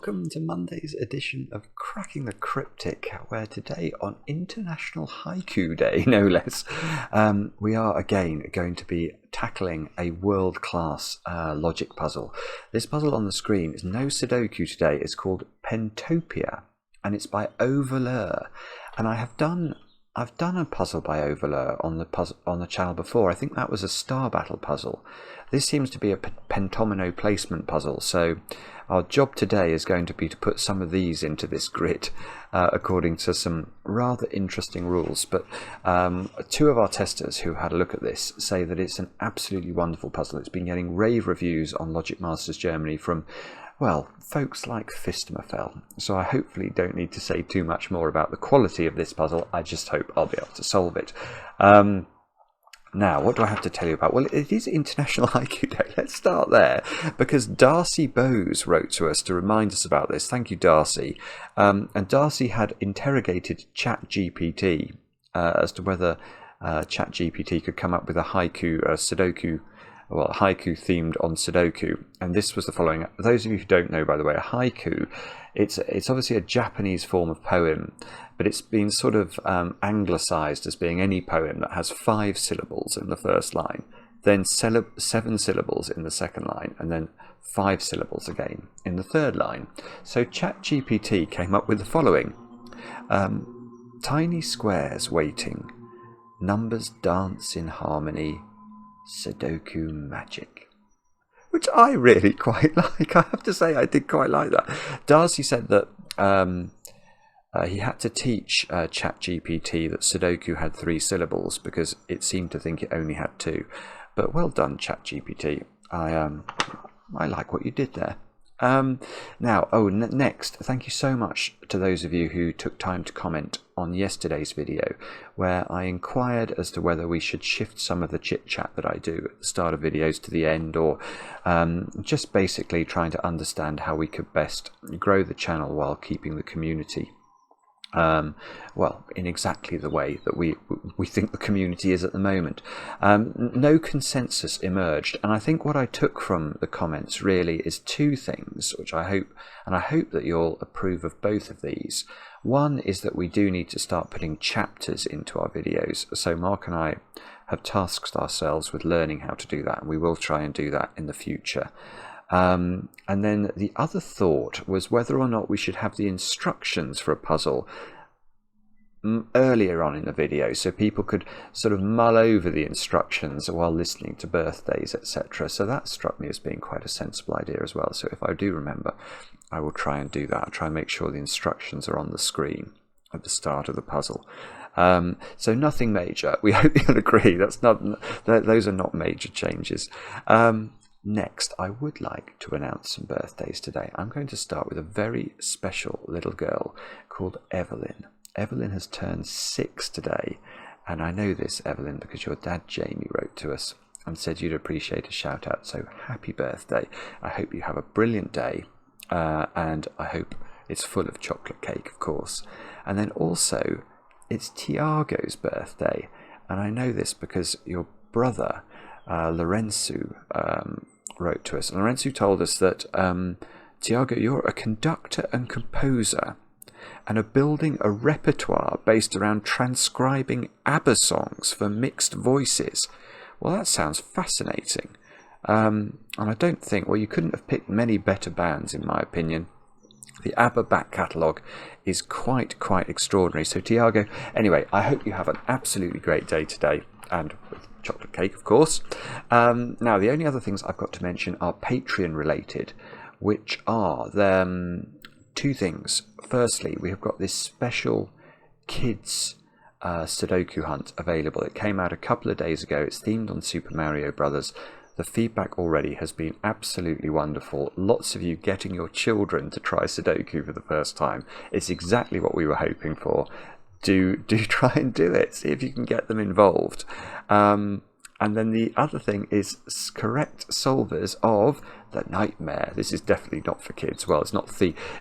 welcome to Monday's edition of Cracking the Cryptic, where today, on International Haiku Day, no less, we are again going to be tackling a world-class logic puzzle. This puzzle on the screen is no Sudoku today. It's called Pentopia, and it's by Voleur. And I've done a puzzle by Voleur on the channel before. I think that was a star battle puzzle. This seems to be a pentomino placement puzzle, so our job today is going to be to put some of these into this grid according to some rather interesting rules. But two of our testers who had a look at this say that it's an absolutely wonderful puzzle. It's been getting rave reviews on Logic Masters Germany from, well, folks like Fistemafel. So I hopefully don't need to say too much more about the quality of this puzzle. I just hope I'll be able to solve it. Now, what do I have to tell you about? Well, it is International Haiku Day. Let's start there, because Darcy Bowes wrote to us to remind us about this. Thank you, Darcy. And Darcy had interrogated ChatGPT as to whether ChatGPT could come up with a haiku, Sudoku, well, haiku themed on Sudoku, and this was the following. For those of you who don't know, by the way, a haiku, it's obviously a Japanese form of poem, but it's been sort of anglicized as being any poem that has 5 syllables in the first line, then 7 syllables in the second line, and then 5 syllables again in the third line. So ChatGPT came up with the following: tiny squares waiting, numbers dance in harmony, Sudoku magic, which I really quite like. I have to say I did quite like that. Darcy said that he had to teach ChatGPT that Sudoku had 3 syllables because it seemed to think it only had 2. But well done, ChatGPT. I like what you did there. Now, next, thank you so much to those of you who took time to comment on yesterday's video, where I inquired as to whether we should shift some of the chit-chat that I do at the start of videos to the end, or just basically trying to understand how we could best grow the channel while keeping the community well, in exactly the way that we think the community is at the moment. No consensus emerged, and I think what I took from the comments really is 2 things, which I hope that you'll approve of both of these. One is that we do need to start putting chapters into our videos, so Mark and I have tasked ourselves with learning how to do that, and we will try and do that in the future. And then the other thought was whether or not we should have the instructions for a puzzle earlier on in the video, so people could sort of mull over the instructions while listening to birthdays, etc. So that struck me as being quite a sensible idea as well. So if I do remember, I will try and do that. I'll try and make sure the instructions are on the screen at the start of the puzzle. So nothing major. We hope you'll agree. Those are not major changes. Next, I would like to announce some birthdays today. I'm going to start with a very special little girl called Evelyn. Evelyn has turned 6 today, and I know this, Evelyn, because your dad Jamie wrote to us and said you'd appreciate a shout out. So happy birthday. I hope you have a brilliant day, and I hope it's full of chocolate cake, of course. And then also, it's Tiago's birthday, and I know this because your brother Lorenzo wrote to us. And Lorenzo told us that Tiago, you're a conductor and composer and are building a repertoire based around transcribing ABBA songs for mixed voices. Well, that sounds fascinating. And I don't think, well, you couldn't have picked many better bands, in my opinion. The ABBA back catalogue is quite extraordinary. So Tiago, anyway, I hope you have an absolutely great day today, and with chocolate cake, of course. Now, the only other things I've got to mention are Patreon related, which are 2 things. Firstly, we have got this special kids Sudoku hunt available. It came out a couple of days ago. It's themed on Super Mario Brothers. The feedback already has been absolutely wonderful. Lots of you getting your children to try Sudoku for the first time. It's exactly what we were hoping for. Do try and do it. See if you can get them involved. And then the other thing is correct solvers of the nightmare. This is definitely not for kids. Well, it's not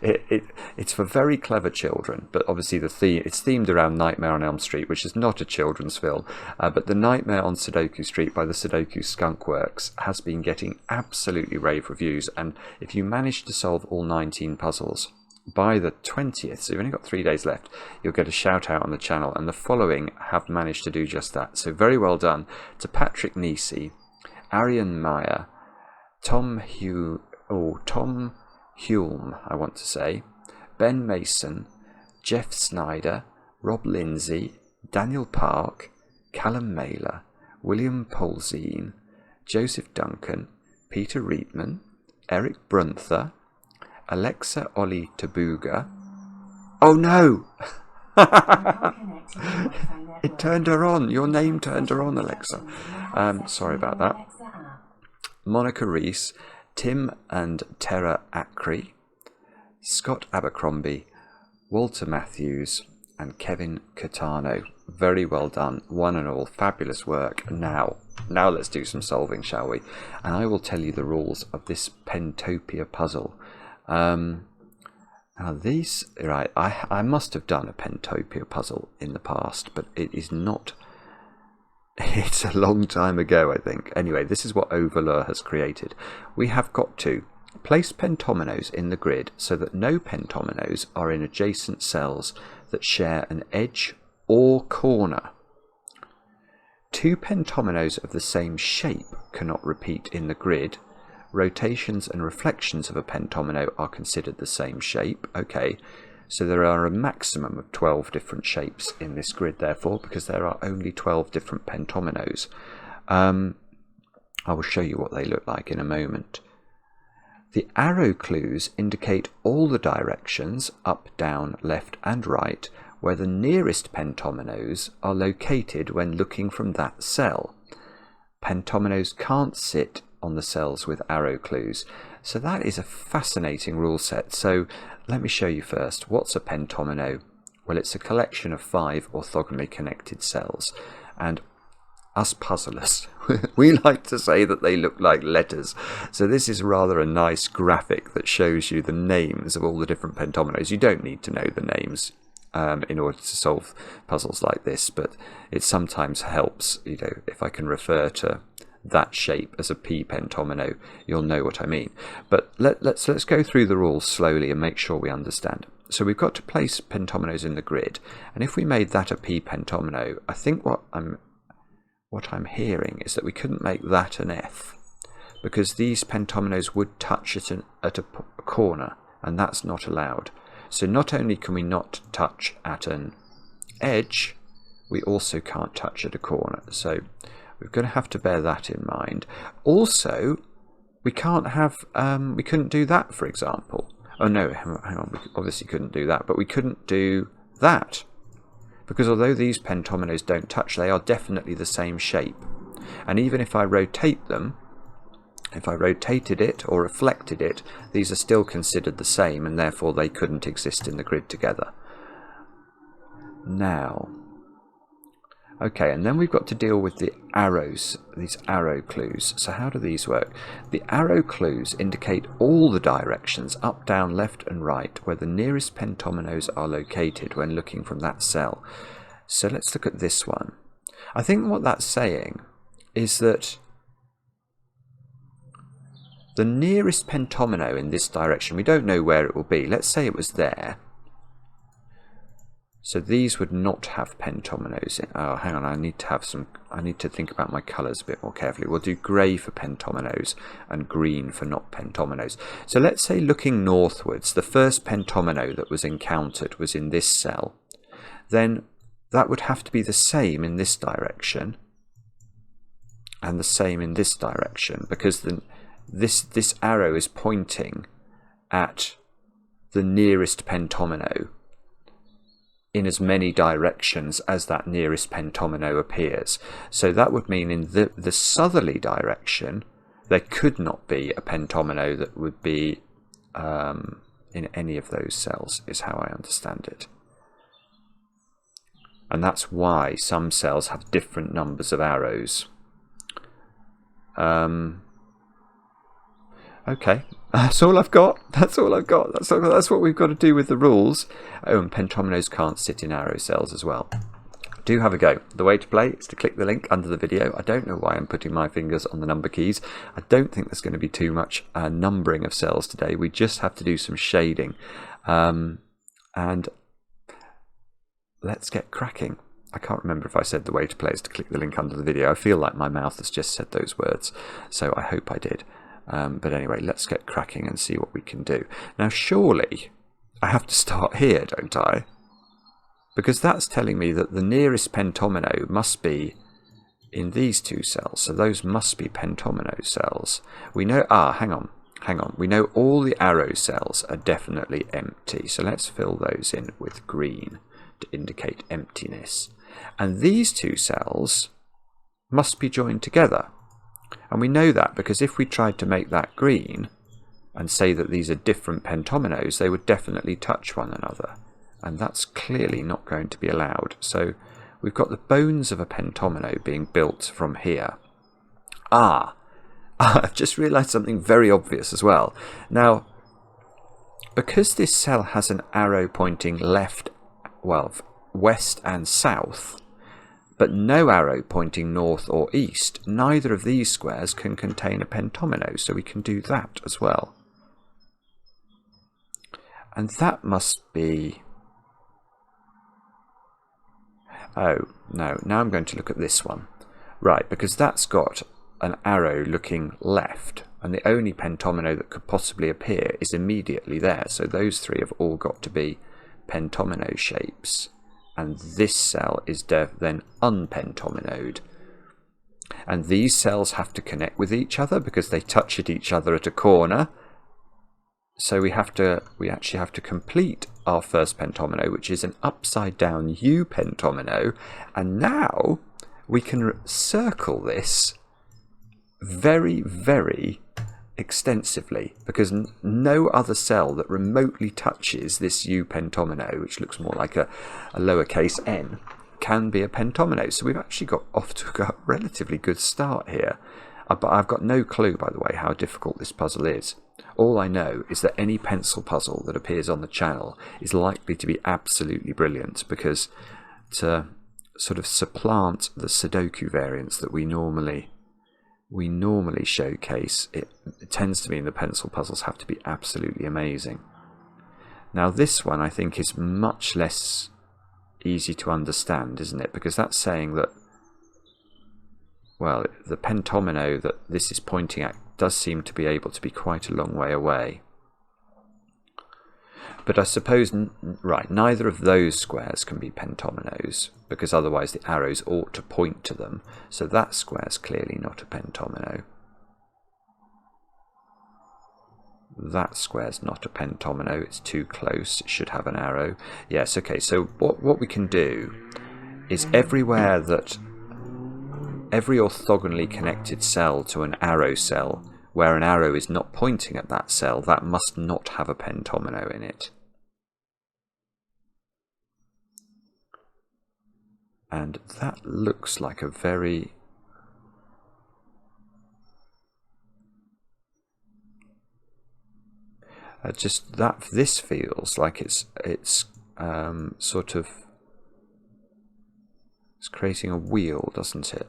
it's for very clever children, but obviously it's themed around Nightmare on Elm Street, which is not a children's film. But the Nightmare on Sudoku Street by the Sudoku Skunk Works has been getting absolutely rave reviews. And if you manage to solve all 19 puzzles by the 20th, so you've only got 3 days left, you'll get a shout out on the channel, and the following have managed to do just that. So very well done to Patrick Nisi, Arian Meyer, Tom Hulme, I want to say, Ben Mason, Jeff Snyder, Rob Lindsay, Daniel Park, Callum Mailer, William Polzine, Joseph Duncan, Peter Reitman, Eric Brunther, Alexa Ollie Tabuga. Oh no! It turned her on. Your name turned her on, Alexa. Sorry about that. Monica Reese, Tim and Tara Ackrey, Scott Abercrombie, Walter Matthews, and Kevin Catano. Very well done, one and all. Fabulous work. Now let's do some solving, shall we? And I will tell you the rules of this Pentopia puzzle. Now these, right, I must have done a Pentopia puzzle in the past, but it is not, it's a long time ago, I think. Anyway, this is what voleur has created. We have got to place pentominoes in the grid so that no pentominoes are in adjacent cells that share an edge or corner. Two pentominoes of the same shape cannot repeat in the grid. Rotations and reflections of a pentomino are considered the same shape. Okay, so there are a maximum of 12 different shapes in this grid, therefore, because there are only 12 different pentominoes. I will show you what they look like in a moment. The arrow clues indicate all the directions, up, down, left and right, where the nearest pentominoes are located when looking from that cell. Pentominoes can't sit on the cells with arrow clues. So that is a fascinating rule set. So let me show you first. What's a pentomino? Well, it's a collection of 5 orthogonally connected cells. And us puzzlers, we like to say that they look like letters. So this is rather a nice graphic that shows you the names of all the different pentominoes. You don't need to know the names in order to solve puzzles like this, but it sometimes helps, you know, if I can refer to that shape as a P pentomino, you'll know what I mean. But let's go through the rules slowly and make sure we understand. So we've got to place pentominoes in the grid, and if we made that a P pentomino, I think what I'm hearing is that we couldn't make that an F, because these pentominoes would touch at a corner, and that's not allowed. So not only can we not touch at an edge, we also can't touch at a corner. So we're going to have to bear that in mind. Also, we can't have, we couldn't do that, for example. Oh no, hang on, we obviously couldn't do that, but we couldn't do that. Because although these pentominoes don't touch, they are definitely the same shape. And even if I rotate them, if I rotated it or reflected it, these are still considered the same, and therefore they couldn't exist in the grid together. Now, okay, and then we've got to deal with the arrows, these arrow clues. So how do these work? The arrow clues indicate all the directions, up, down, left and right, where the nearest pentominoes are located when looking from that cell. So let's look at this one. I think what that's saying is that the nearest pentomino in this direction, we don't know where it will be. Let's say it was there. So these would not have pentominoes in. Oh, hang on, I need to think about my colours a bit more carefully. We'll do grey for pentominoes and green for not pentominoes. So let's say looking northwards, the first pentomino that was encountered was in this cell. Then that would have to be the same in this direction and the same in this direction, because this arrow is pointing at the nearest pentomino in as many directions as that nearest pentomino appears. So that would mean in the southerly direction, there could not be a pentomino that would be in any of those cells, is how I understand it. And that's why some cells have different numbers of arrows. Okay, that's all I've got. That's all I've got. That's what we've got to do with the rules. Oh, and pentominoes can't sit in arrow cells as well. Do have a go. The way to play is to click the link under the video. I don't know why I'm putting my fingers on the number keys. I don't think there's going to be too much numbering of cells today. We just have to do some shading. And let's get cracking. I can't remember if I said the way to play is to click the link under the video. I feel like my mouth has just said those words, so I hope I did. But anyway, let's get cracking and see what we can do. Now, surely I have to start here, don't I? Because that's telling me that the nearest pentomino must be in these two cells. So those must be pentomino cells. We know, hang on. We know all the arrow cells are definitely empty. So let's fill those in with green to indicate emptiness. And these two cells must be joined together. And we know that because if we tried to make that green and say that these are different pentominoes, they would definitely touch one another. And that's clearly not going to be allowed. So we've got the bones of a pentomino being built from here. I've just realised something very obvious as well. Now, because this cell has an arrow pointing left, well, west and south, but no arrow pointing north or east, neither of these squares can contain a pentomino, so we can do that as well. And that must be... Oh, no, now I'm going to look at this one. Right, because that's got an arrow looking left, and the only pentomino that could possibly appear is immediately there. So those three have all got to be pentomino shapes. And this cell is then unpentominoed. And these cells have to connect with each other because they touch at each other at a corner. So we actually have to complete our first pentomino, which is an upside down U pentomino. And now we can circle this very, very extensively, because no other cell that remotely touches this U pentomino, which looks more like a lowercase n, can be a pentomino. So we've actually got off to a relatively good start here. But I've got no clue, by the way, how difficult this puzzle is. All I know is that any pencil puzzle that appears on the channel is likely to be absolutely brilliant, because to sort of supplant the Sudoku variants that we normally showcase, it tends to mean the pencil puzzles have to be absolutely amazing. Now this one I think is much less easy to understand, isn't it? Because that's saying that, well, the pentomino that this is pointing at does seem to be able to be quite a long way away. But I suppose, right, neither of those squares can be pentominoes, because otherwise the arrows ought to point to them. So that square's clearly not a pentomino. That square's not a pentomino, it's too close, it should have an arrow. Yes, okay, so what we can do is every orthogonally connected cell to an arrow cell where an arrow is not pointing at that cell, that must not have a pentomino in it. And that looks like a very... this feels like it's sort of... It's creating a wheel, doesn't it?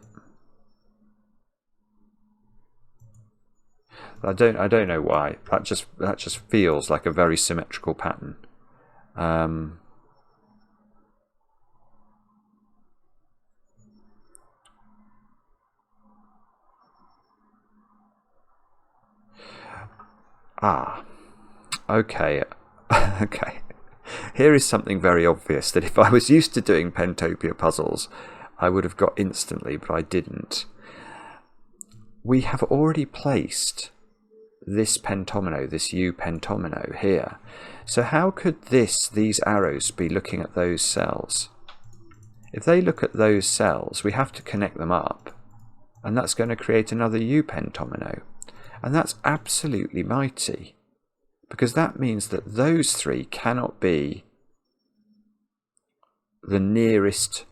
I don't know why. That just feels like a very symmetrical pattern. Okay. Okay. Here is something very obvious that if I was used to doing Pentopia puzzles, I would have got instantly, but I didn't. We have already placed this pentomino, this U pentomino here. So how could these arrows be looking at those cells? If they look at those cells, we have to connect them up, and that's going to create another U pentomino. And that's absolutely mighty, because that means that those three cannot be the nearest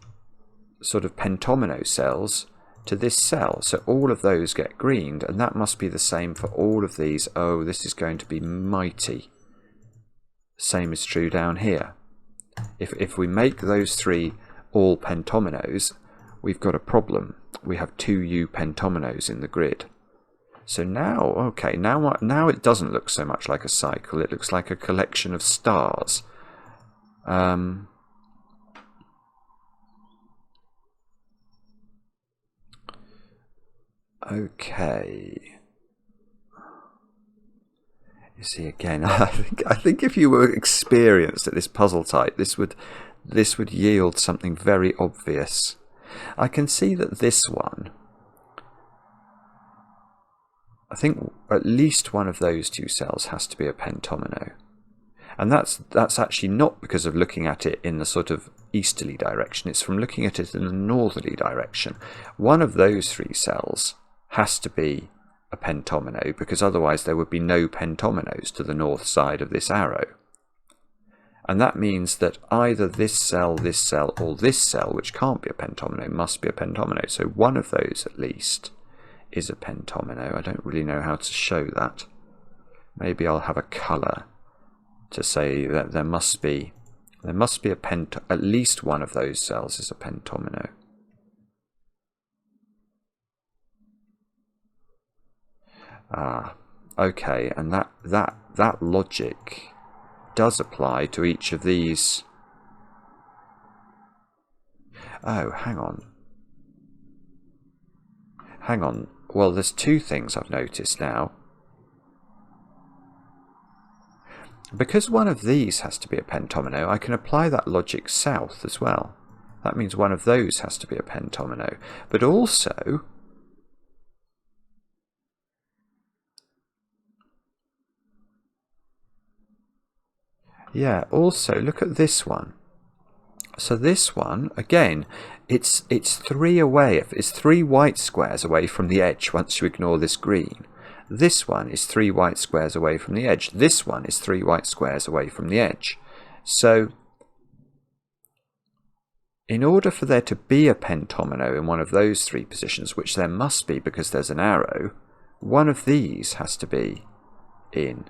sort of pentomino cells to this cell. So all of those get greened, and that must be the same for all of these. Oh, this is going to be mighty. Same is true down here. If we make those three all pentominoes, we've got a problem. We have 2U pentominoes in the grid. So now, okay, now it doesn't look so much like a cycle. It looks like a collection of stars. Okay. You see, again, I think if you were experienced at this puzzle type, this would yield something very obvious. I can see that this one, I think at least one of those two cells has to be a pentomino. And that's actually not because of looking at it in the sort of easterly direction. It's from looking at it in the northerly direction. One of those three cells has to be a pentomino, because otherwise there would be no pentominoes to the north side of this arrow. And that means that either this cell, or this cell, which can't be a pentomino, must be a pentomino. So one of those at least is a pentomino. I don't really know how to show that. Maybe I'll have a colour to say that there must be at least one of those cells is a pentomino. Ah, okay, and that logic does apply to each of these. Oh, hang on. Hang on. Well, there's two things I've noticed now. Because one of these has to be a pentomino, I can apply that logic south as well. That means one of those has to be a pentomino. But also, yeah, also look at this one. So this one, again, it's 3 away. It's 3 white squares away from the edge once you ignore this green. This one is 3 white squares away from the edge. This one is 3 white squares away from the edge. So in order for there to be a pentomino in one of those 3 positions, which there must be because there's an arrow, one of these has to be in.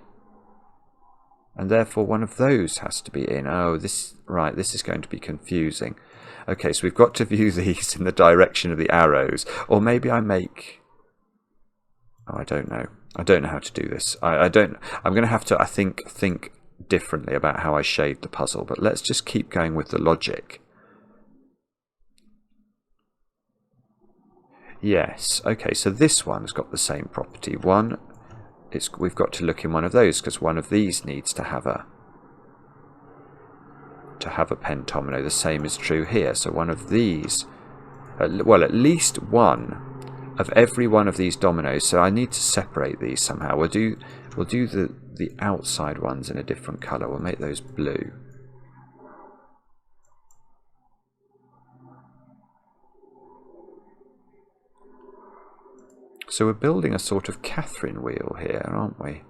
And therefore one of those has to be in. Oh, this is going to be confusing. Okay, so we've got to view these in the direction of the arrows. Or maybe I make... Oh, I don't know. I don't know how to do this. I'm going to have to, I think differently about how I shade the puzzle. But let's just keep going with the logic. Yes. Okay, so this one's got the same property. We've got to look in one of those because one of these needs to have a pentomino. The same is true here. So one of these, well, at least one of every one of these dominoes. So I need to separate these somehow. We'll do the outside ones in a different colour. We'll make those blue. So we're building a sort of Catherine wheel here, aren't we?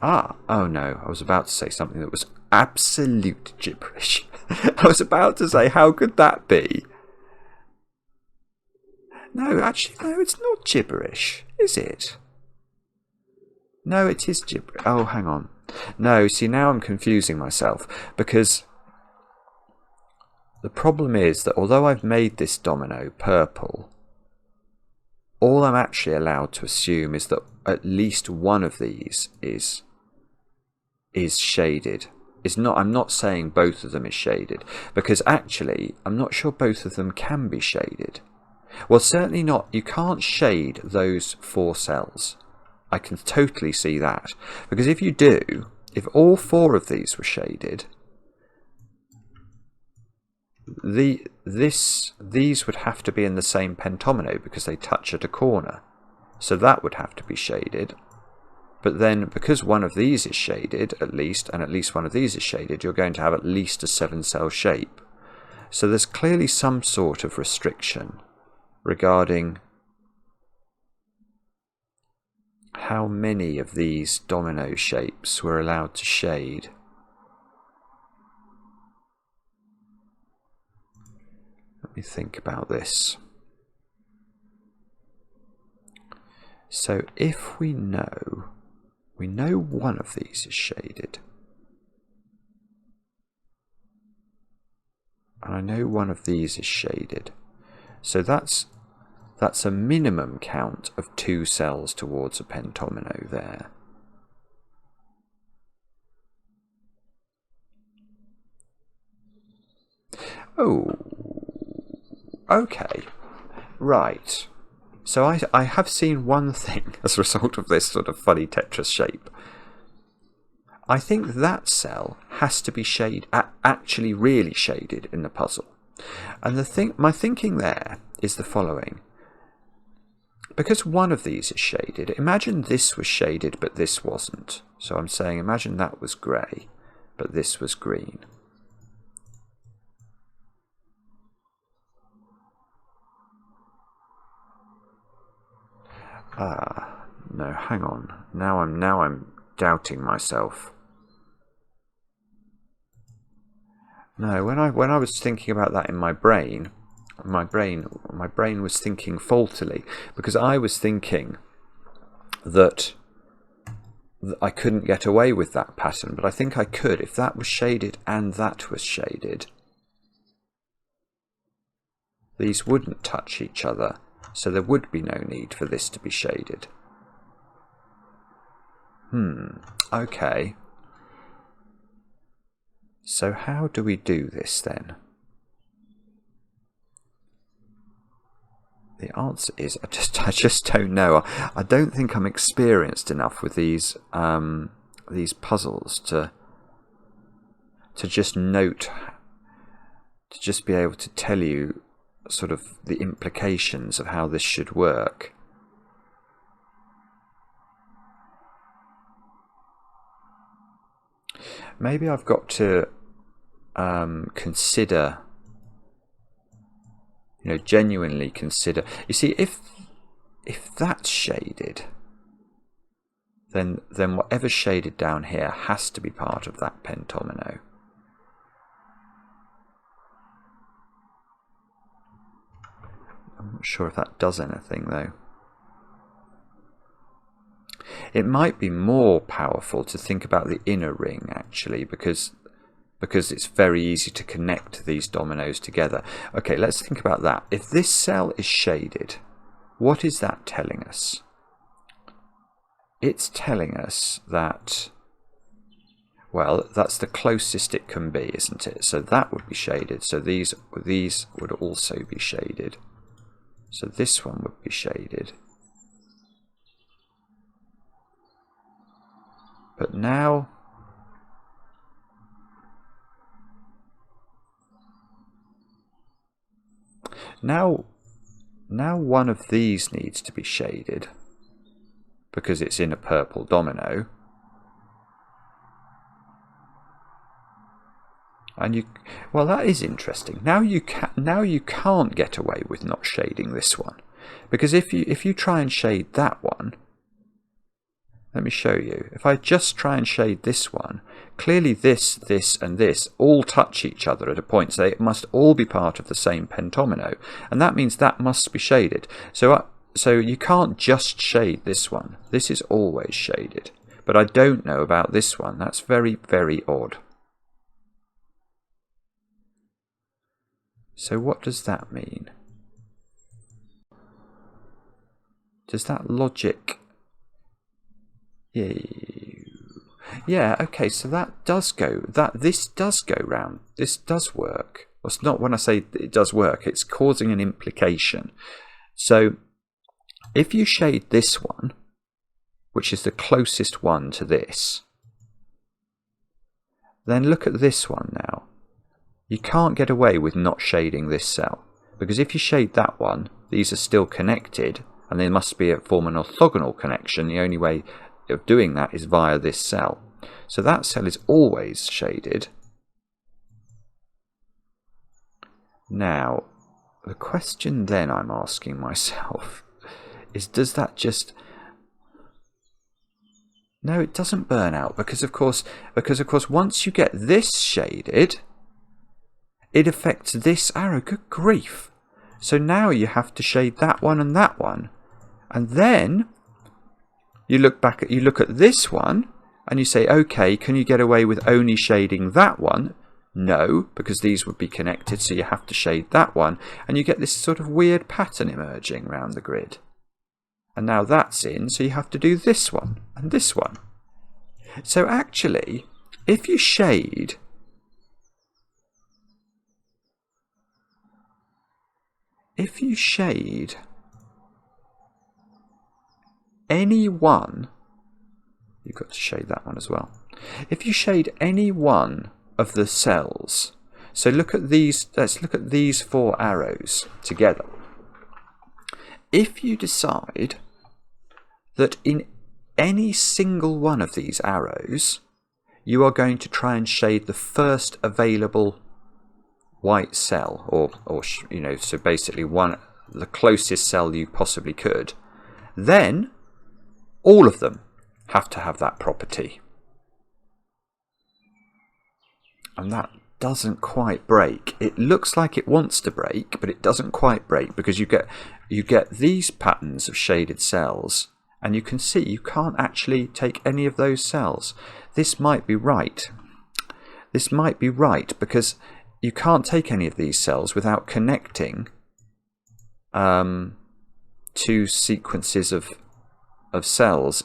Ah, oh no, I was about to say something that was absolute gibberish. I was about to say, how could that be? No, actually, no, it's not gibberish, is it? No, it is gibberish. Oh, hang on. No, see, now I'm confusing myself, because the problem is that although I've made this domino purple, all I'm actually allowed to assume is that at least one of these is shaded. I'm not saying both of them is shaded, because actually I'm not sure both of them can be shaded. Well, certainly not. You can't shade those 4 cells. I can totally see that, because if you do, if all 4 of these were shaded, these would have to be in the same pentomino because they touch at a corner. So that would have to be shaded. But then because one of these is shaded at least, and at least one of these is shaded, you're going to have at least a 7-cell shape. So there's clearly some sort of restriction regarding how many of these domino shapes we're allowed to shade. Let me think about this. So if we know one of these is shaded, and I know one of these is shaded, so that's a minimum count of 2 cells towards a pentomino there. Oh, okay, right. So I have seen one thing as a result of this sort of funny Tetris shape. I think that cell has to be actually really shaded in the puzzle. And my thinking there is the following. Because one of these is shaded, imagine this was shaded but this wasn't. So I'm saying imagine that was grey but this was green. No, hang on. Now I'm doubting myself. No, when I was thinking about that in my brain was thinking faultily, because I was thinking that I couldn't get away with that pattern, but I think I could. If that was shaded and that was shaded, these wouldn't touch each other, so there would be no need for this to be shaded. Okay. So how do we do this then? The answer is I just don't know. I don't think I'm experienced enough with these puzzles to just note, to just be able to tell you sort of the implications of how this should work. Maybe I've got to consider, genuinely consider. You see, if that's shaded, then whatever's shaded down here has to be part of that pentomino. I'm not sure if that does anything though. It might be more powerful to think about the inner ring actually, because it's very easy to connect these dominoes together. Okay, let's think about that. If this cell is shaded, what is that telling us? It's telling us that, well, that's the closest it can be, isn't it? So that would be shaded. So these would also be shaded. So this one would be shaded. But now one of these needs to be shaded because it's in a purple domino. And well, that is interesting. Now you can't get away with not shading this one, because if you try and shade that one, let me show you. If I just try and shade this one, clearly this, and this all touch each other at a point, so it must all be part of the same pentomino, and that means that must be shaded. So you can't just shade this one. This is always shaded, but I don't know about this one. That's very, very odd. So what does that mean? Does that logic... Yeah, okay, so that does go, this does go round, this does work. Well, it's not when I say it does work, it's causing an implication. So if you shade this one, which is the closest one to this, then look at this one now. You can't get away with not shading this cell, because if you shade that one, these are still connected, and they must form an orthogonal connection. The only way of doing that is via this cell. So that cell is always shaded. Now, the question then I'm asking myself is, does that just... No, it doesn't burn out, because of course once you get this shaded, it affects this arrow. Good grief. So now you have to shade that one, and then you look at this one and you say, okay, can you get away with only shading that one? No, because these would be connected, so you have to shade that one, and you get this sort of weird pattern emerging around the grid. And now that's in, so you have to do this one and this one. So actually, if you shade any one, you've got to shade that one as well. If you shade any one of the cells, so look at these, let's look at these 4 arrows together. If you decide that in any single one of these arrows, you are going to try and shade the first available white cell, or you know, so basically the closest cell you possibly could, then all of them have to have that property. And that doesn't quite break. It looks like it wants to break, but it doesn't quite break, because you get these patterns of shaded cells, and you can see you can't actually take any of those cells. This might be right. This might be right, because you can't take any of these cells without connecting 2 sequences of cells,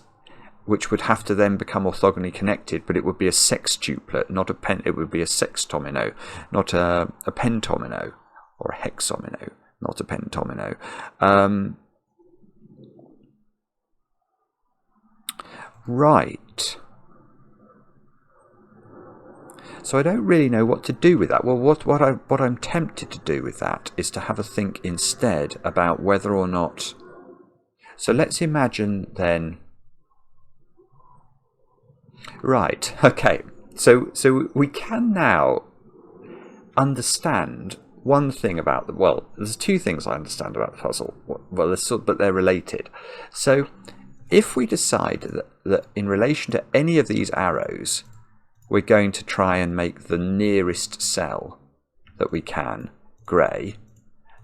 which would have to then become orthogonally connected, but it would be a sextuplet, not a it would be a sextomino, not a pentomino, or a hexomino, not a pentomino. Right. So I don't really know what to do with that. Well, what I'm tempted to do with that is to have a think instead about whether or not. So let's imagine then. Right. Okay. So we can now understand one thing about the. Well, there's 2 things I understand about the puzzle. Well, but they're related. So if we decide that in relation to any of these arrows, we're going to try and make the nearest cell that we can grey,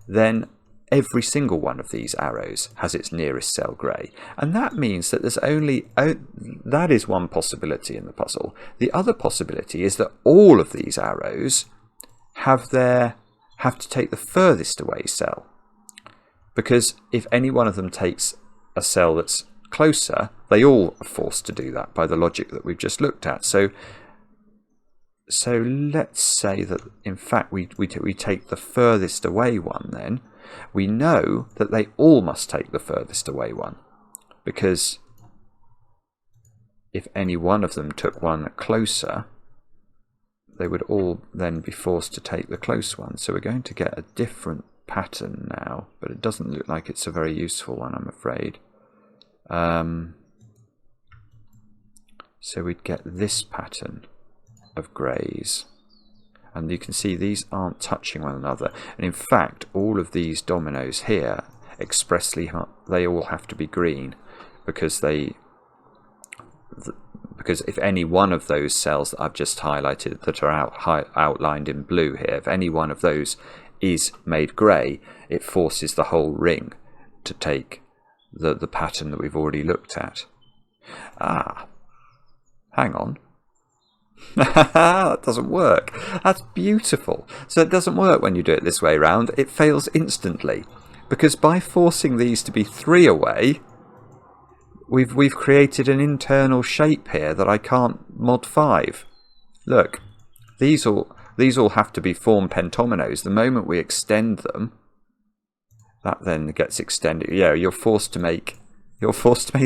then every single one of these arrows has its nearest cell grey. And that means that there's only, that is one possibility in the puzzle. The other possibility is that all of these arrows have to take the furthest away cell. Because if any one of them takes a cell that's closer, they all are forced to do that by the logic that we've just looked at. So let's say that in fact we take the furthest away one. Then we know that they all must take the furthest away one, because if any one of them took one closer, they would all then be forced to take the close one. So we're going to get a different pattern now, but it doesn't look like it's a very useful one, I'm afraid. So we'd get this pattern of greys, and you can see these aren't touching one another, and in fact all of these dominoes here expressly they all have to be green, because if any one of those cells that I've just highlighted that are outlined in blue here, if any one of those is made grey, it forces the whole ring to take the pattern that we've already looked at. Hang on. That doesn't work. That's beautiful. So it doesn't work when you do it this way round. It fails instantly, because by forcing these to be 3 away, we've created an internal shape here that I can't mod 5. Look, these all have to be formed pentominoes. The moment we extend them, that then gets extended. Yeah, you're forced to make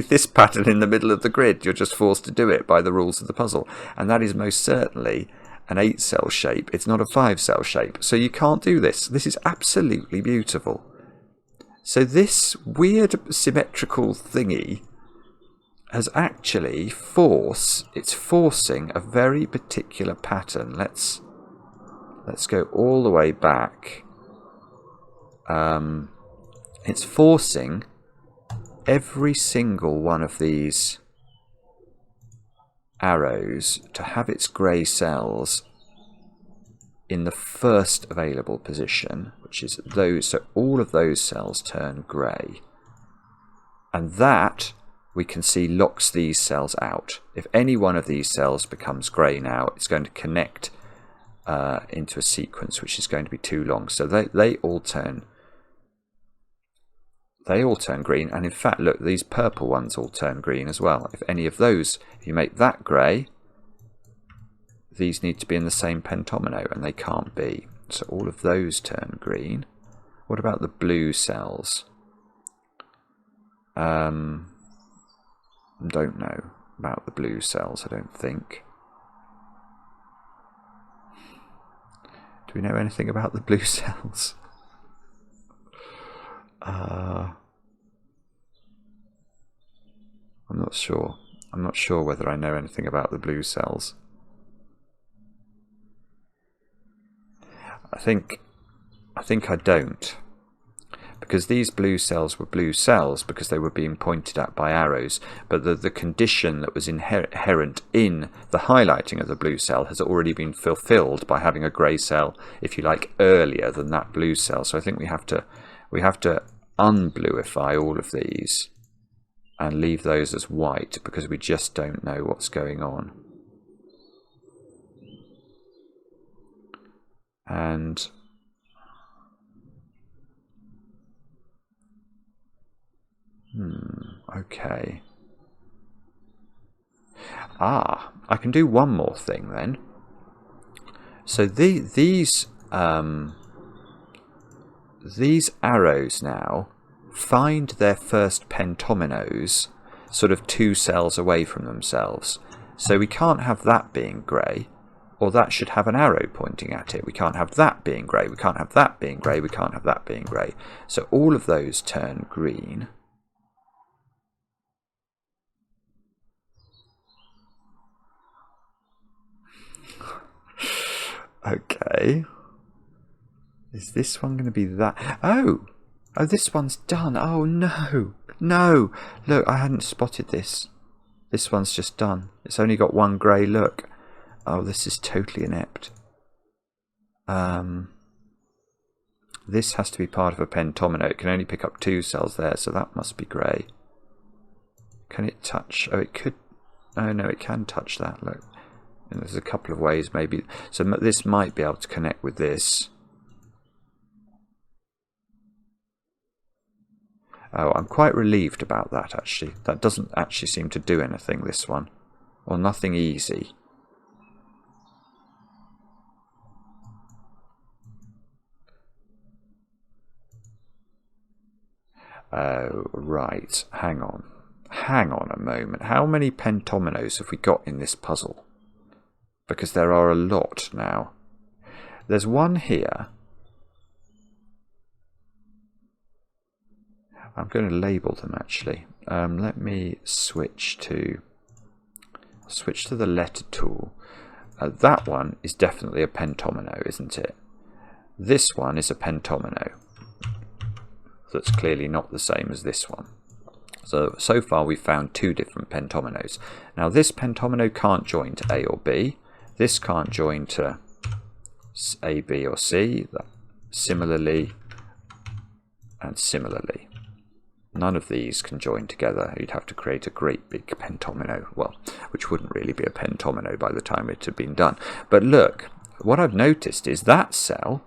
this pattern in the middle of the grid. You're just forced to do it by the rules of the puzzle. And that is most certainly an 8-cell shape. It's not a 5-cell shape. So you can't do this. This is absolutely beautiful. So this weird symmetrical thingy has actually it's forcing a very particular pattern. Let's go all the way back. It's forcing every single one of these arrows to have its grey cells in the first available position, which is those. So all of those cells turn grey, and that we can see locks these cells out. If any one of these cells becomes grey now, it's going to connect into a sequence which is going to be too long. So they all turn green, and in fact, look, these purple ones all turn green as well. If any of those, if you make that grey, these need to be in the same pentomino, and they can't be. So all of those turn green. What about the blue cells? Don't know about the blue cells, I don't think. Do we know anything about the blue cells? I'm not sure. I'm not sure whether I know anything about the blue cells. I think I don't. Because these blue cells were blue cells because they were being pointed at by arrows, but the condition that was inherent in the highlighting of the blue cell has already been fulfilled by having a grey cell, if you like, earlier than that blue cell. So I think we have to unbluify all of these and leave those as white because we just don't know what's going on. And okay. I can do one more thing then. So these arrows now find their first pentominoes sort of 2 cells away from themselves. So we can't have that being grey, or that should have an arrow pointing at it. We can't have that being grey, we can't have that being grey, we can't have that being grey. So all of those turn green. Okay. Is this one going to be that? Oh, this one's done. Oh, no. No. Look, I hadn't spotted this. This one's just done. It's only got one grey look. Oh, this is totally inept. This has to be part of a pentomino. It can only pick up 2 cells there, so that must be grey. Can it touch? Oh, it could. Oh, no, it can touch that. Look. And there's a couple of ways, maybe. So this might be able to connect with this. Oh, I'm quite relieved about that, actually. That doesn't actually seem to do anything, this one. Or nothing easy. Oh, right. Hang on. Hang on a moment. How many pentominoes have we got in this puzzle? Because there are a lot now. There's one here. I'm going to label them actually. Let me switch to the letter tool. That one is definitely a pentomino, isn't it? This one is a pentomino. That's clearly not the same as this one. So far we've found 2 different pentominoes. Now this pentomino can't join to A or B. This can't join to A, B or C. Similarly and similarly. None of these can join together. You'd have to create a great big pentomino. Well, which wouldn't really be a pentomino by the time it had been done. But look, what I've noticed is that cell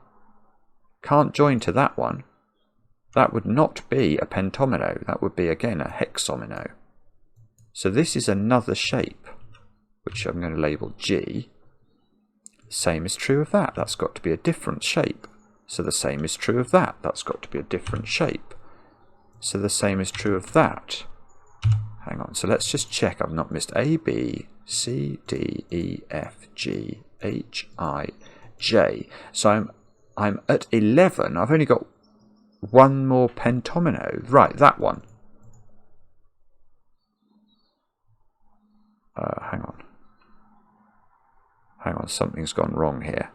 can't join to that one. That would not be a pentomino. That would be, again, a hexomino. So this is another shape, which I'm going to label G. Same is true of that. That's got to be a different shape. So the same is true of that. That's got to be a different shape. So the same is true of that. Hang on. So let's just check I've not missed A, B, C, D, E, F, G, H, I, J. So I'm at 11. I've only got one more pentomino. Right, that one. Hang on. Hang on, something's gone wrong here.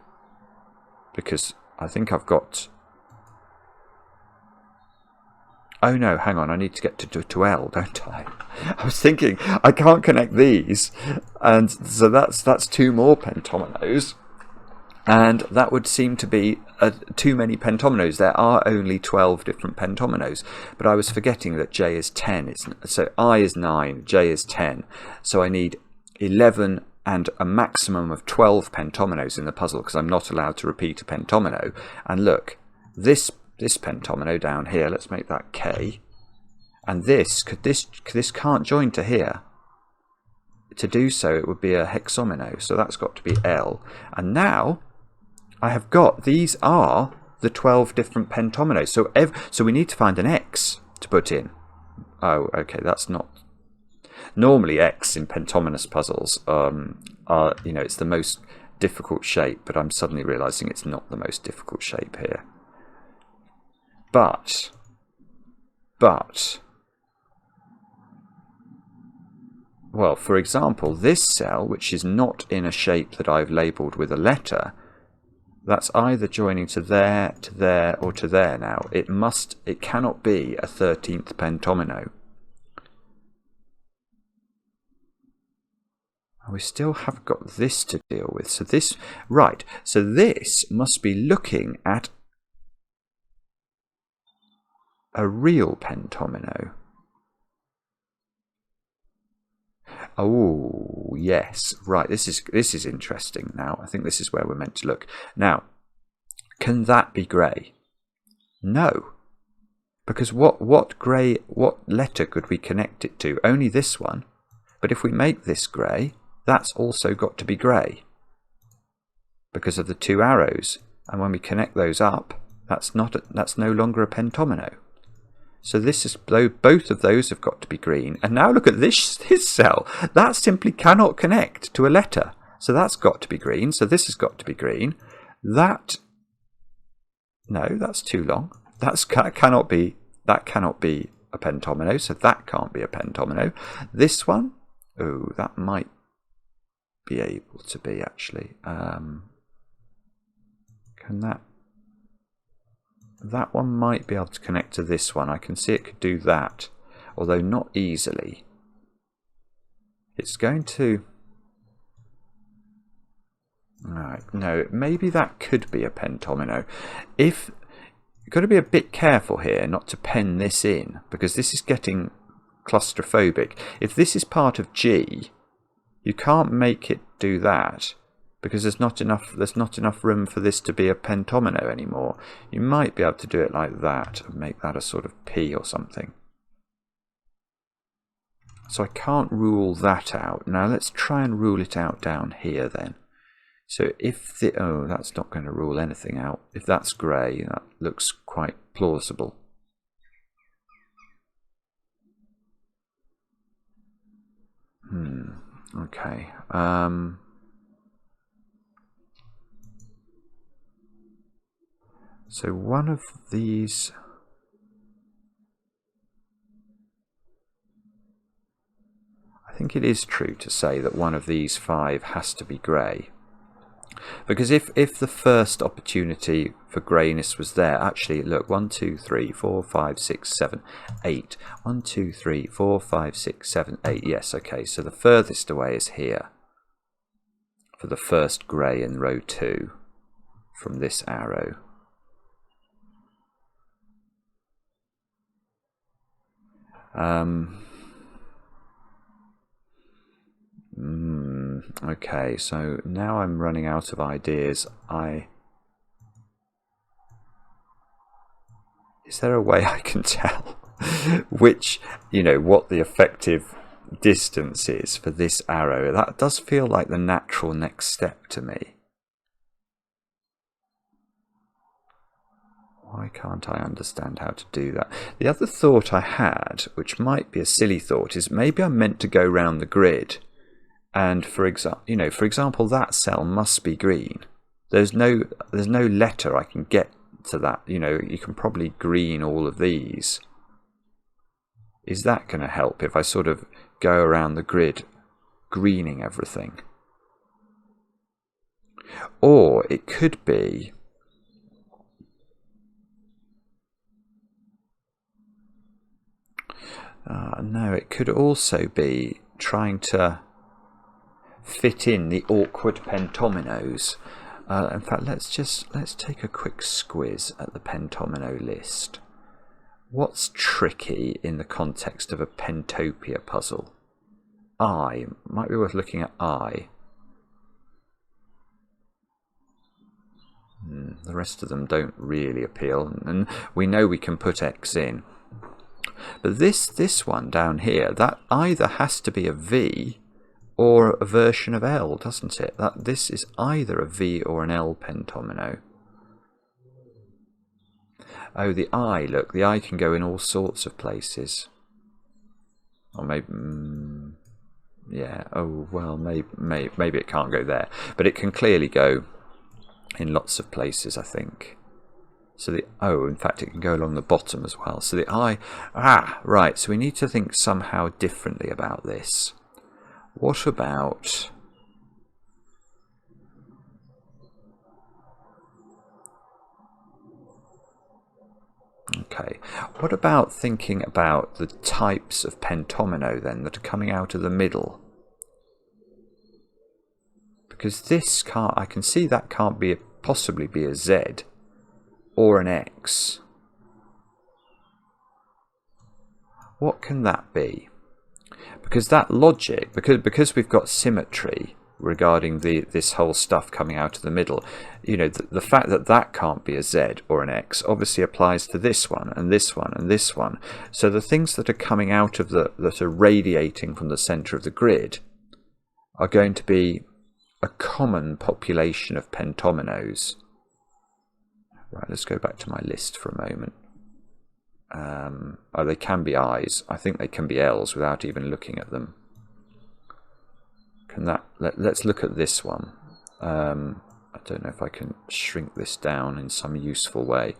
Because I think I've got... Oh no, hang on, I need to get to L, don't I? I was thinking, I can't connect these. And so that's 2 more pentominoes. And that would seem to be too many pentominoes. There are only 12 different pentominoes, but I was forgetting that J is 10. So I is 9, J is 10. So I need 11 and a maximum of 12 pentominoes in the puzzle, because I'm not allowed to repeat a pentomino. And look, this pentomino down here, let's make that K. And this can't join to here. To do so, it would be a hexomino, so that's got to be L. And now I have got, these are the 12 different pentominoes. So we need to find an X to put in. Oh, okay, that's not. Normally X in pentominoes puzzles are, you know, it's the most difficult shape, but I'm suddenly realizing it's not the most difficult shape here. But well, for example, this cell, which is not in a shape that I've labelled with a letter, that's either joining to there, or to there now. It cannot be a 13th pentomino. We still have got this to deal with. So this, right, so this must be looking at a real pentomino. Oh, yes. Right, this is interesting now. I think this is where we're meant to look. Now, can that be grey? No. Because what letter could we connect it to? Only this one. But if we make this grey, that's also got to be grey. Because of the two arrows. And when we connect those up, that's no longer a pentomino. So this is, both of those have got to be green. And now look at this cell. That simply cannot connect to a letter. So that's got to be green. So this has got to be green. That, no, that's too long. That cannot be a pentomino. So that can't be a pentomino. This one, oh, that might be able to be actually. Can that one might be able to connect to this one. I can see it could do that, although not easily. It's going to... No, maybe that could be a pentomino. You've got to be a bit careful here not to pen this in, because this is getting claustrophobic. If this is part of G, you can't make it do that, because there's not enough room for this to be a pentomino anymore. You might be able to do it like that and make that a sort of P or something. So I can't rule that out. Now let's try and rule it out down here then. So if that's not going to rule anything out. If that's grey, that looks quite plausible. Okay. So one of these... I think it is true to say that one of these 5 has to be grey. Because if the first opportunity for greyness was there, actually, look, 1, 2, 3, 4, 5, 6, 7, 8. 1, 2, 3, 4, 5, 6, 7, 8. Yes, okay, so the furthest away is here for the first grey in row 2 from this arrow. Okay, so now I'm running out of ideas. Is there a way I can tell which, what the effective distance is for this arrow? That does feel like the natural next step to me. Why can't I understand how to do that? The other thought I had, which might be a silly thought, is maybe I'm meant to go round the grid. And for example, that cell must be green. There's no letter I can get to that. You can probably green all of these. Is that going to help if I sort of go around the grid greening everything? Or it could be... no, it could also be trying to fit in the awkward pentominoes. In fact, let's take a quick squiz at the pentomino list. What's tricky in the context of a Pentopia puzzle? I. Might be worth looking at I. The rest of them don't really appeal, and we know we can put X in. But this one down here, that either has to be a V or a version of L, doesn't it? This is either a V or an L pentomino. Oh, the I, look, the I can go in all sorts of places. Or maybe, yeah, oh, well, maybe it can't go there. But it can clearly go in lots of places, I think. So in fact, it can go along the bottom as well. So the I, right, so we need to think somehow differently about this. What about... Okay, what about thinking about the types of pentomino then that are coming out of the middle? Because this can't, I can see that can't be possibly be a Z or an X. What can that be? Because that logic, because we've got symmetry regarding this whole stuff coming out of the middle, you know, the fact that that can't be a Z or an X obviously applies to this one and this one and this one. So the things that are coming out of that are radiating from the center of the grid are going to be a common population of pentominoes. Right, let's go back to my list for a moment. Oh, they can be I's. I think they can be L's without even looking at them. Can that? Let's look at this one. I don't know if I can shrink this down in some useful way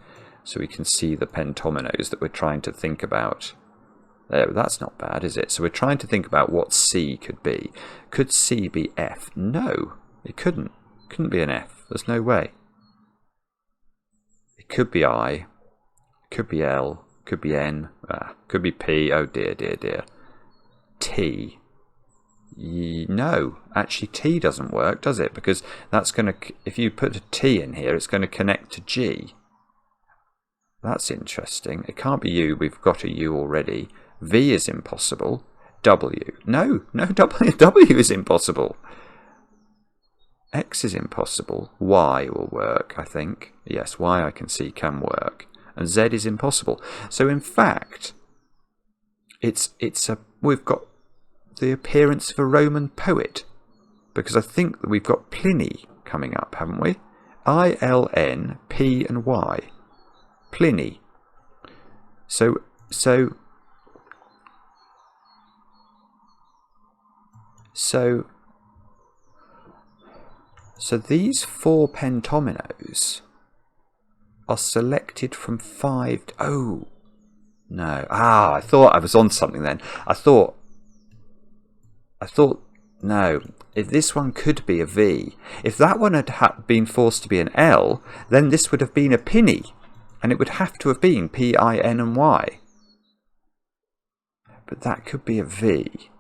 so we can see the pentominoes that we're trying to think about. There, that's not bad, is it? So we're trying to think about what C could be. Could C be F? No, it couldn't. Couldn't be an F. There's no way. It could be I. It could be L. Could be N. Could be P. Oh dear, dear, dear. T. No, actually T doesn't work, does it? Because that's going to, if you put a T in here, it's going to connect to G. That's interesting. It can't be U. We've got a U already. V is impossible. W. No, W is impossible. X is impossible. Y will work, I think. Yes, Y I can see can work. And Z is impossible. So in fact, we've got the appearance of a Roman poet, because I think that we've got Pliny coming up, haven't we? I-L-N, P and Y. Pliny. So these four pentominoes are selected from 5. Oh no! I thought I was on something then. I thought no. If this one could be a V, if that one had been forced to be an L, then this would have been a Piny, and it would have to have been P-I-N and Y. But that could be a V.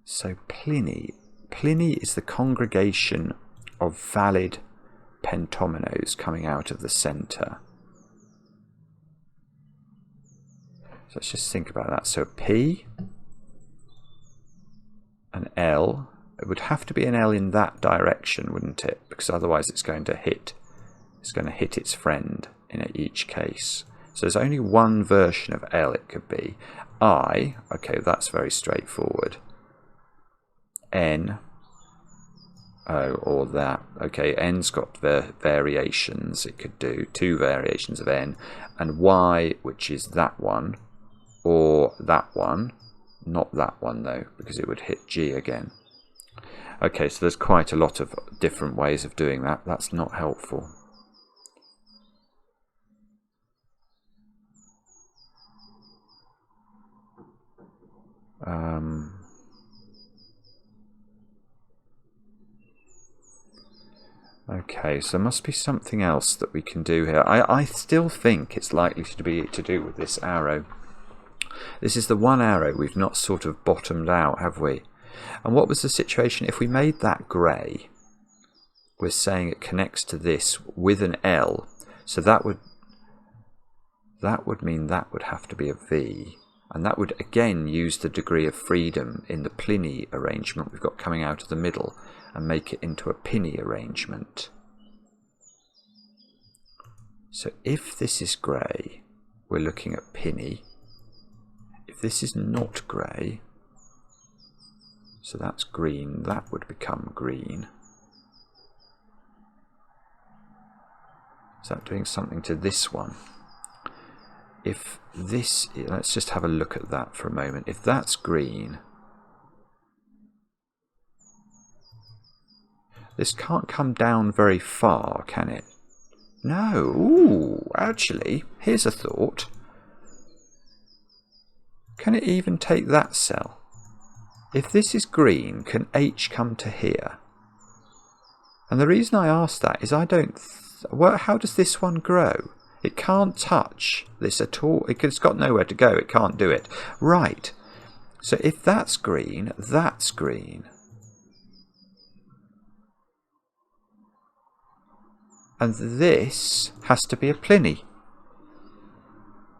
So Pliny is the congregation of valid pentominoes coming out of the centre. So let's just think about that. So P, an L. It would have to be an L in that direction, wouldn't it? Because otherwise it's going to hit its friend in each case. So there's only one version of L it could be. I, okay, that's very straightforward. N, oh, or that. Okay, N's got variations. It could do 2 variations of N. And Y, which is that one, or that one. Not that one, though, because it would hit G again. Okay, so there's quite a lot of different ways of doing that. That's not helpful. Okay, so there must be something else that we can do here. I still think it's likely to be to do with this arrow. This is the one arrow we've not sort of bottomed out, have we? And what was the situation? If we made that grey, we're saying it connects to this with an L. So that would mean that would have to be a V. And that would again use the degree of freedom in the Pliny arrangement we've got coming out of the middle and make it into a Pinny arrangement. So if this is grey, we're looking at Pinny. If this is not grey, so that's green, that would become green. Is that doing something to this one? If this, let's just have a look at that for a moment. If that's green, this can't come down very far, can it? No. Ooh, actually, here's a thought. Can it even take that cell? If this is green, can H come to here? And the reason I ask that is I don't... how does this one grow? It can't touch this at all. It's got nowhere to go. It can't do it. Right. So if that's green, that's green. And this has to be a Pliny.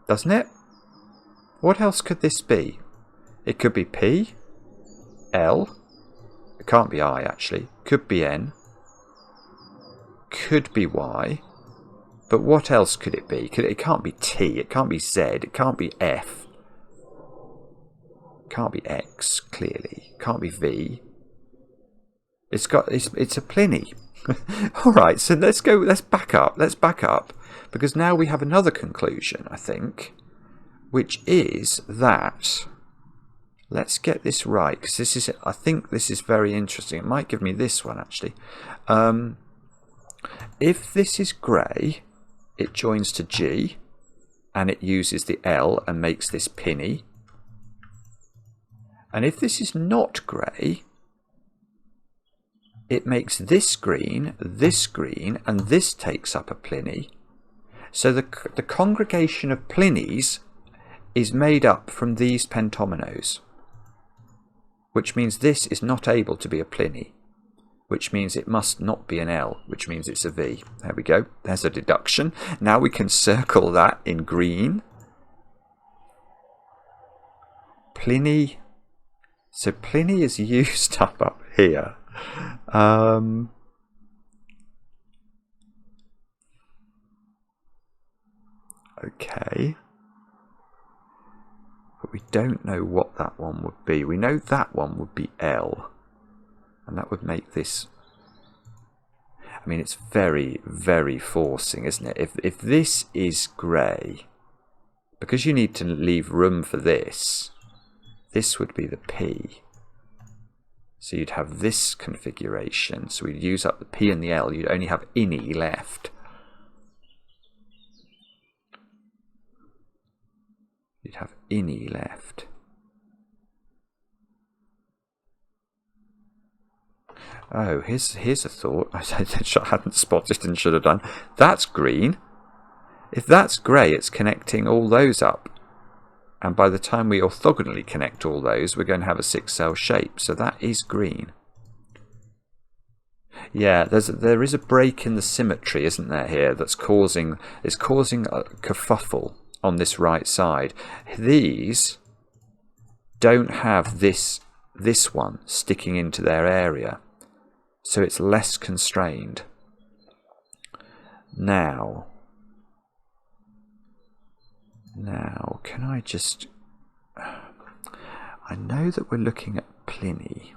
Doesn't it? What else could this be? It could be P, L. It can't be I, actually. Could be N. Could be Y. But what else could it be? It can't be T, it can't be Z, it can't be F. It can't be X, clearly. It can't be V. It's a Pliny. Alright, so let's back up. Because now we have another conclusion, I think. Which is that, let's get this right, because I think this is very interesting. It might give me this one, actually. If this is grey, it joins to G, and it uses the L and makes this Pinny. And if this is not grey, it makes this green, and this takes up a Pliny. So the congregation of Plinies is made up from these pentominoes, which means this is not able to be a Pliny, which means it must not be an L, which means it's a V. There we go. There's a deduction. Now we can circle that in green. Pliny. So Pliny is used up here. Okay. But we don't know what that one would be. We know that one would be L. And that would make this... I mean, it's very, very forcing, isn't it? If this is grey, because you need to leave room for this, this would be the P. So you'd have this configuration. So we'd use up the P and the L. You'd only have INI left. You'd have INI left. Oh, here's a thought I hadn't spotted and should have done. That's green. If that's grey, it's connecting all those up. And by the time we orthogonally connect all those, we're going to have a 6-cell shape. So that is green. Yeah, there is a break in the symmetry, isn't there, here, that's causing a kerfuffle on this right side. These don't have this one sticking into their area. So it's less constrained. Now, can I just... I know that we're looking at Pliny.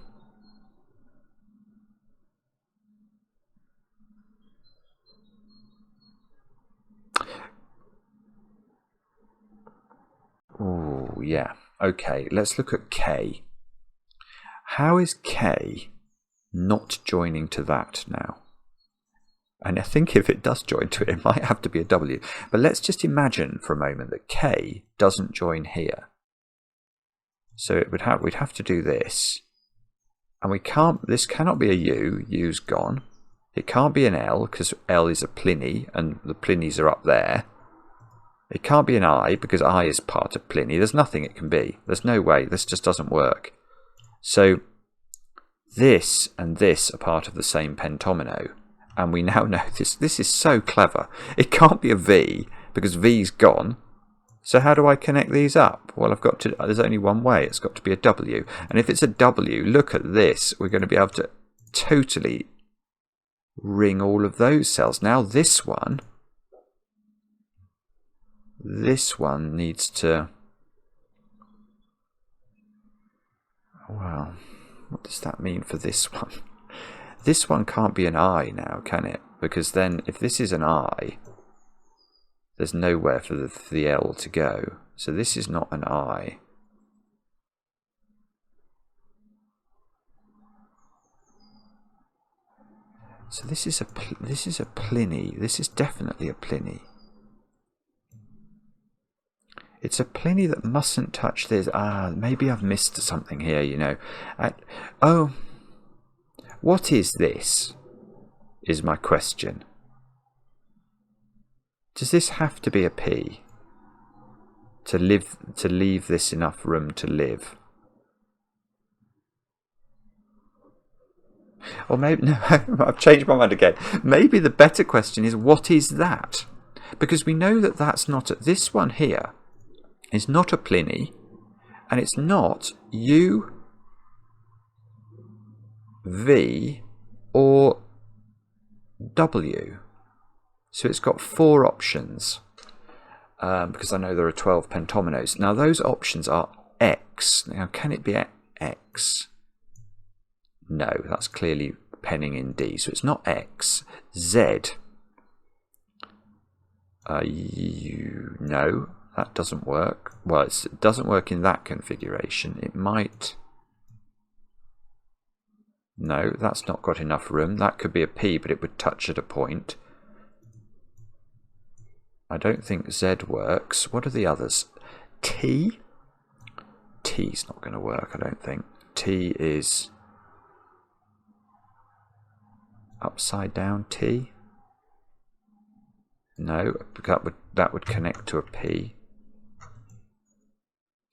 Oh, yeah. Okay, let's look at K. How is K not joining to that now? And I think if it does join to it, it might have to be a W. But let's just imagine for a moment that K doesn't join here. So we'd have to do this. And this cannot be a U, U's gone. It can't be an L, because L is a Pliny, and the Plinies are up there. It can't be an I, because I is part of Pliny. There's nothing it can be. There's no way. This just doesn't work. So This and this are part of the same pentomino. And we now know this. This is so clever. It can't be a V because V's gone. So how do I connect these up? Well, there's only one way. It's got to be a W. And if it's a W, look at this. We're going to be able to totally ring all of those cells. Now this one needs to... Well, what does that mean for this one? This one can't be an I now, can it? Because then if this is an I, there's nowhere for the L to go. So this is not an I. So this is a Pliny. This is definitely a Pliny. It's a Pliny that mustn't touch this. Maybe I've missed something here, you know. Oh, what is this? Is my question. Does this have to be a P to leave this enough room to live? Or maybe, no, I've changed my mind again. Maybe the better question is, what is that? Because we know that that's not this one here is not a Pliny, and it's not U, V, or W. So it's got 4 options, because I know there are 12 pentominoes. Now those options are X. Now can it be X? No, that's clearly penning in D. So it's not X. Z. No, that doesn't work. Well, it doesn't work in that configuration. It might... No, that's not got enough room. That could be a P, but it would touch at a point. I don't think Z works. What are the others? T? T's not going to work, I don't think. T is upside down T. No, that would connect to a P.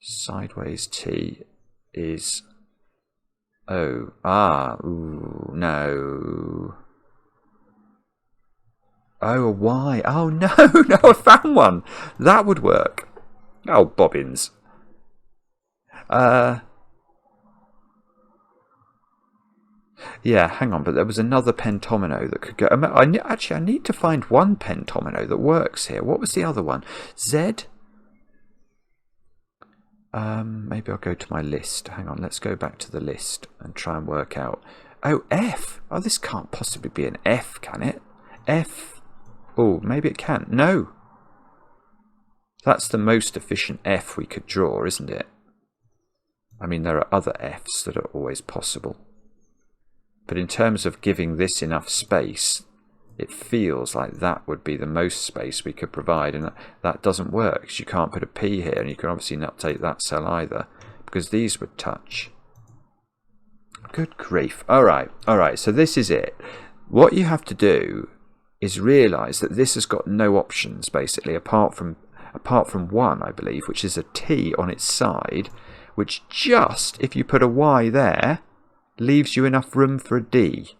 Sideways T is O. Ooh, no. Oh, a Y. Oh, no, no, I found one. That would work. Oh, bobbins. Yeah, hang on, but there was another pentomino that could go. Actually, I need to find one pentomino that works here. What was the other one? Z? Maybe I'll go to my list. Hang on, let's go back to the list and try and work out. Oh, F. Oh, this can't possibly be an F, can it? F. Oh, maybe it can. No. That's the most efficient F we could draw, isn't it? I mean, there are other Fs that are always possible. But in terms of giving this enough space, it feels like that would be the most space we could provide, and that doesn't work because you can't put a P here, and you can obviously not take that cell either because these would touch. Good grief. Alright, so this is it. What you have to do is realise that this has got no options basically apart from one, I believe, which is a T on its side, which just, if you put a Y there, leaves you enough room for a D.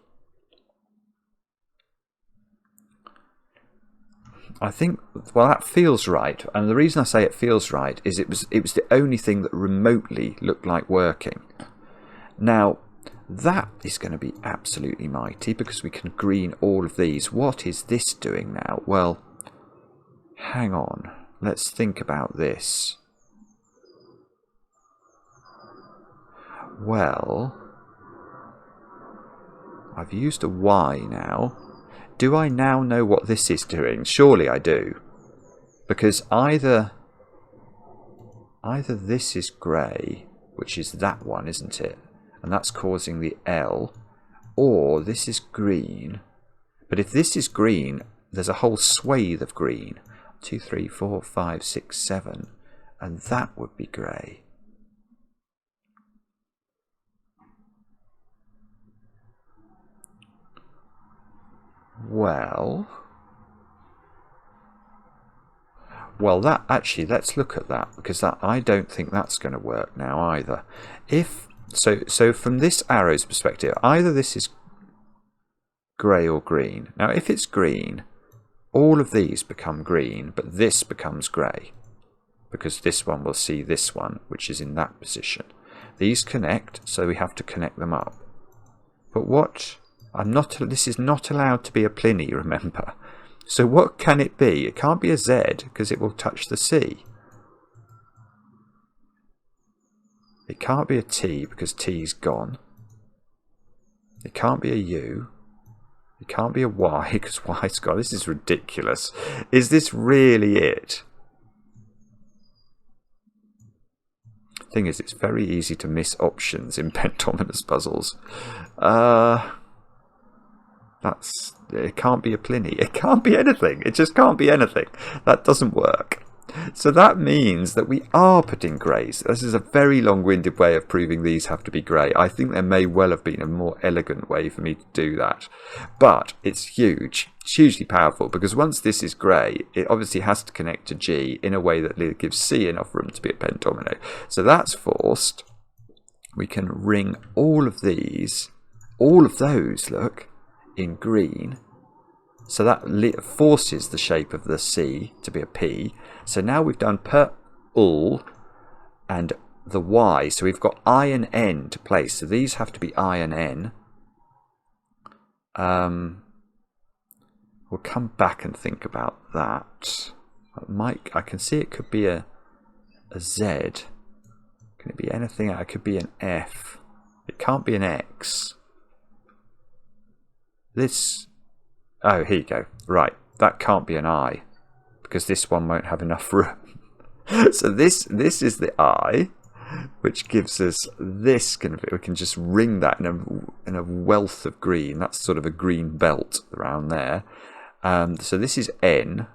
I think, well, that feels right, and the reason I say it feels right is it was the only thing that remotely looked like working. Now, that is going to be absolutely mighty because we can green all of these. What is this doing now? Well, hang on, let's think about this. Well, I've used a Y now. Do I now know what this is doing? Surely I do. Because either this is grey, which is that one, isn't it? And that's causing the L. Or this is green. But if this is green, there's a whole swathe of green. 2, 3, 4, 5, 6, 7. And that would be grey. Well, that actually, let's look at that, because I don't think that's going to work now either. If So from this arrow's perspective, either this is grey or green. Now if it's green, all of these become green, but this becomes grey, because this one will see this one, which is in that position. These connect, so we have to connect them up. But what? This is not allowed to be a Pliny, remember. So what can it be? It can't be a Z, because it will touch the C. It can't be a T, because T's gone. It can't be a U. It can't be a Y, because Y's gone. This is ridiculous. Is this really it? Thing is, it's very easy to miss options in Pentominoes puzzles. It can't be a Pliny. It can't be anything. It just can't be anything. That doesn't work. So that means that we are putting greys. This is a very long-winded way of proving these have to be grey. I think there may well have been a more elegant way for me to do that. But it's huge. It's hugely powerful, because once this is grey, it obviously has to connect to G in a way that gives C enough room to be a pentomino. So that's forced. We can ring all of these, all of those, look, in green. So that forces the shape of the C to be a P. So now we've done per, ul, and the Y. So we've got I and N to place. So these have to be I and N. We'll come back and think about that. I can see it could be a Z. Can it be anything? It could be an F. It can't be an X. This... Oh, here you go. Right, that can't be an I, because this one won't have enough room. So this is the I, which gives us this. We can just ring that in a wealth of green. That's sort of a green belt around there. So this is N.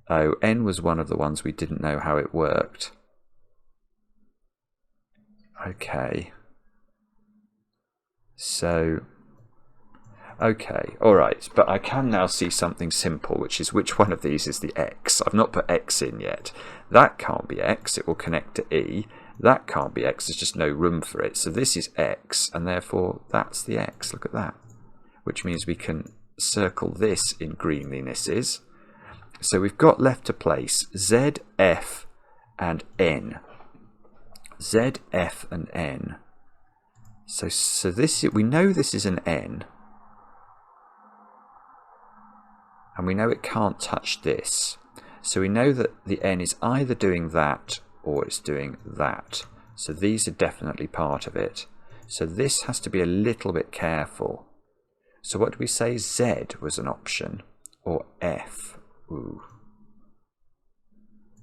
Oh, N was one of the ones we didn't know how it worked. Okay. So... Okay, alright, but I can now see something simple, which is which one of these is the X. I've not put X in yet. That can't be X, it will connect to E. That can't be X, there's just no room for it. So this is X, and therefore that's the X. Look at that. Which means we can circle this in greenlinesses. So we've got left to place Z, F, and N. Z, F, and N. So this, we know this is an N. And we know it can't touch this. So we know that the N is either doing that or it's doing that. So these are definitely part of it. So this has to be a little bit careful. So what do we say? Z was an option. Or F. Ooh.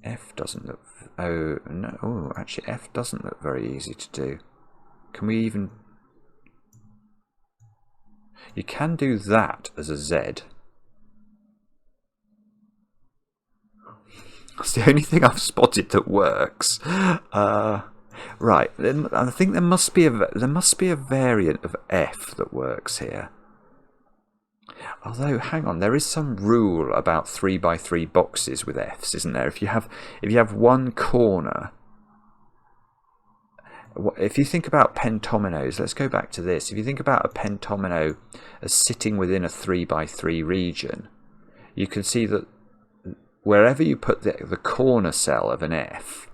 F doesn't look... Oh, no. Oh, actually F doesn't look very easy to do. Can we even... You can do that as a Z. It's the only thing I've spotted that works. Right, then I think there must be a variant of F that works here. Although, hang on, there is some rule about 3x3 boxes with Fs, isn't there? If you have one corner, if you think about pentominoes, let's go back to this. If you think about a pentomino as sitting within a 3x3 region, you can see that wherever you put the corner cell of an F,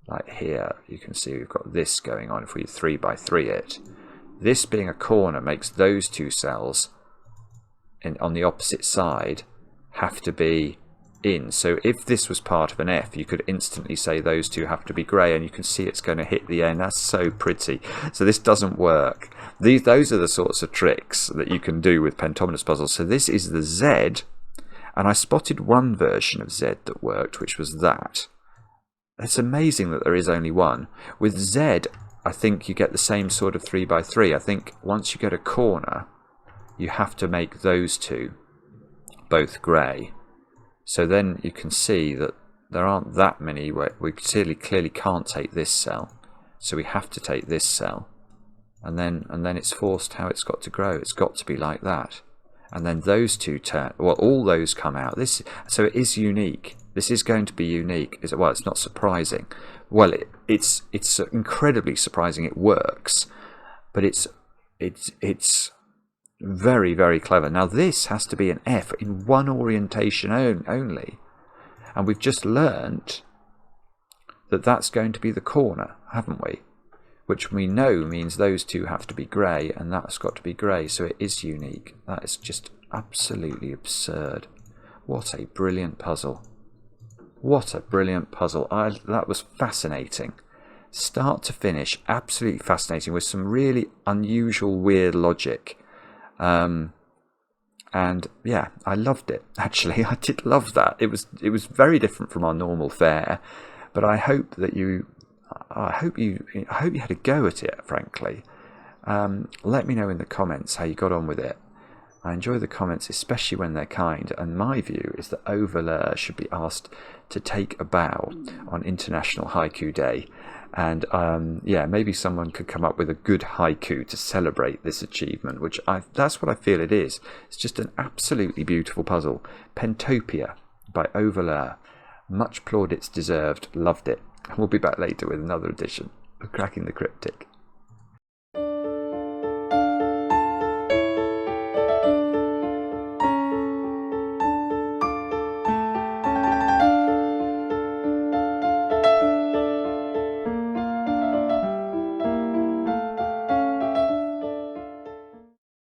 like here, you can see we've got this going on. If we 3x3 it, this being a corner makes those two cells on the opposite side have to be in. So if this was part of an F, you could instantly say those two have to be grey, and you can see it's going to hit the N. That's so pretty. So this doesn't work. Those are the sorts of tricks that you can do with Pentominoes puzzles. So this is the Z. And I spotted one version of Z that worked, which was that. It's amazing that there is only one. With Z, I think you get the same sort of 3x3. I think once you get a corner, you have to make those two both grey. So then you can see that there aren't that many where we clearly can't take this cell. So we have to take this cell. And then it's forced how it's got to grow. It's got to be like that. And then those two turn, well, all those come out. So it is unique. This is going to be unique. Well, it's not surprising, well, it's incredibly surprising it works, but it's very, very clever. Now this has to be an F in one orientation only, and we've just learnt that that's going to be the corner, haven't we? Which we know means those two have to be grey, and that's got to be grey, so it is unique. That is just absolutely absurd. What a brilliant puzzle. What a brilliant puzzle. That was fascinating. Start to finish, absolutely fascinating, with some really unusual, weird logic. And yeah, I loved it, actually. I did love that. It was very different from our normal fare, but I hope you had a go at it, frankly. Let me know in the comments how you got on with it. I enjoy the comments, especially when they're kind, and my view is that voleur should be asked to take a bow on International Haiku Day, and yeah, maybe someone could come up with a good haiku to celebrate this achievement, which that's what I feel it is. It's just an absolutely beautiful puzzle. Pentopia by voleur. Much plaudits deserved. Loved it. We'll be back later with another edition of Cracking the Cryptic.